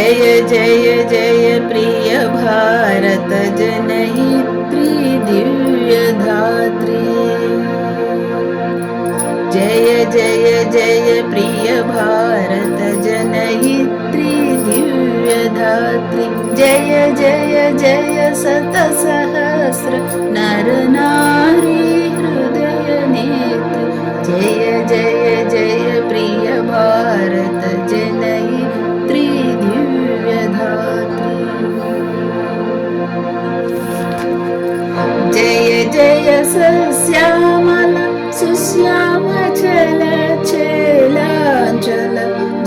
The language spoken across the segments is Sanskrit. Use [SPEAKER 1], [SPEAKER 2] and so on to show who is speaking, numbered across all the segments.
[SPEAKER 1] जय जय जय प्रिय भारत जनयित्री दिव्यधात्री। जय जय जय प्रिय भारत जनयित्री दिव्यधात्री। जय जय जय शतसहस्र नर नारी हृदय नेत्री। जय जय जय प्रिय भारत जनयित्री दिव्यधात्री। जय जय सस्यामल सुश्यामचल चेलांचल।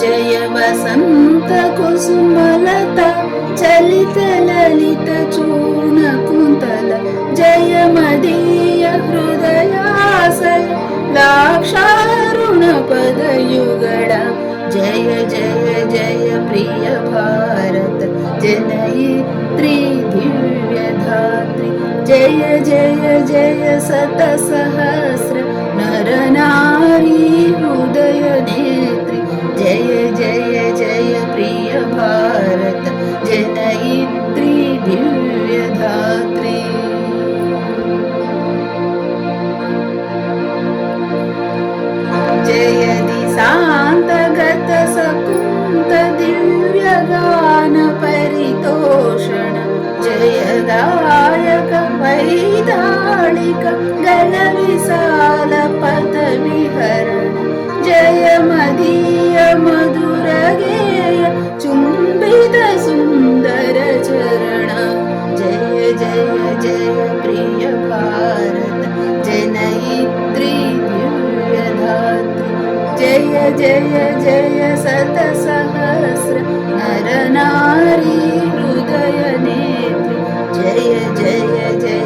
[SPEAKER 1] जय वसंत कुसुमलता चलित ललित चूर्ण कुन्तल। जय मदीय हृदयासय लाक्षारुण पदयुगड़ा। जय जय जय प्रिय भारत जनयित्री दिव्यधात्री। जय जय जय शतसहस्र नर नारी हृदय नेत्री। जय जय जय प्रिय भारत जनयित्री दिव्यधात्री। जय दिशान्तगत सकुन्त दिव्यगान परितोषण। जय गायक वैदालिक गण विशाल पथ विहरण। जय मदीय मधुर गेय चुम्बित सुन्दर चरण। जय जय जय प्रिय भारत जनयित्री दिव्यधात्री। जय जय जय शतसहस्र नर नारी हृदय नेत्री। जय जय जय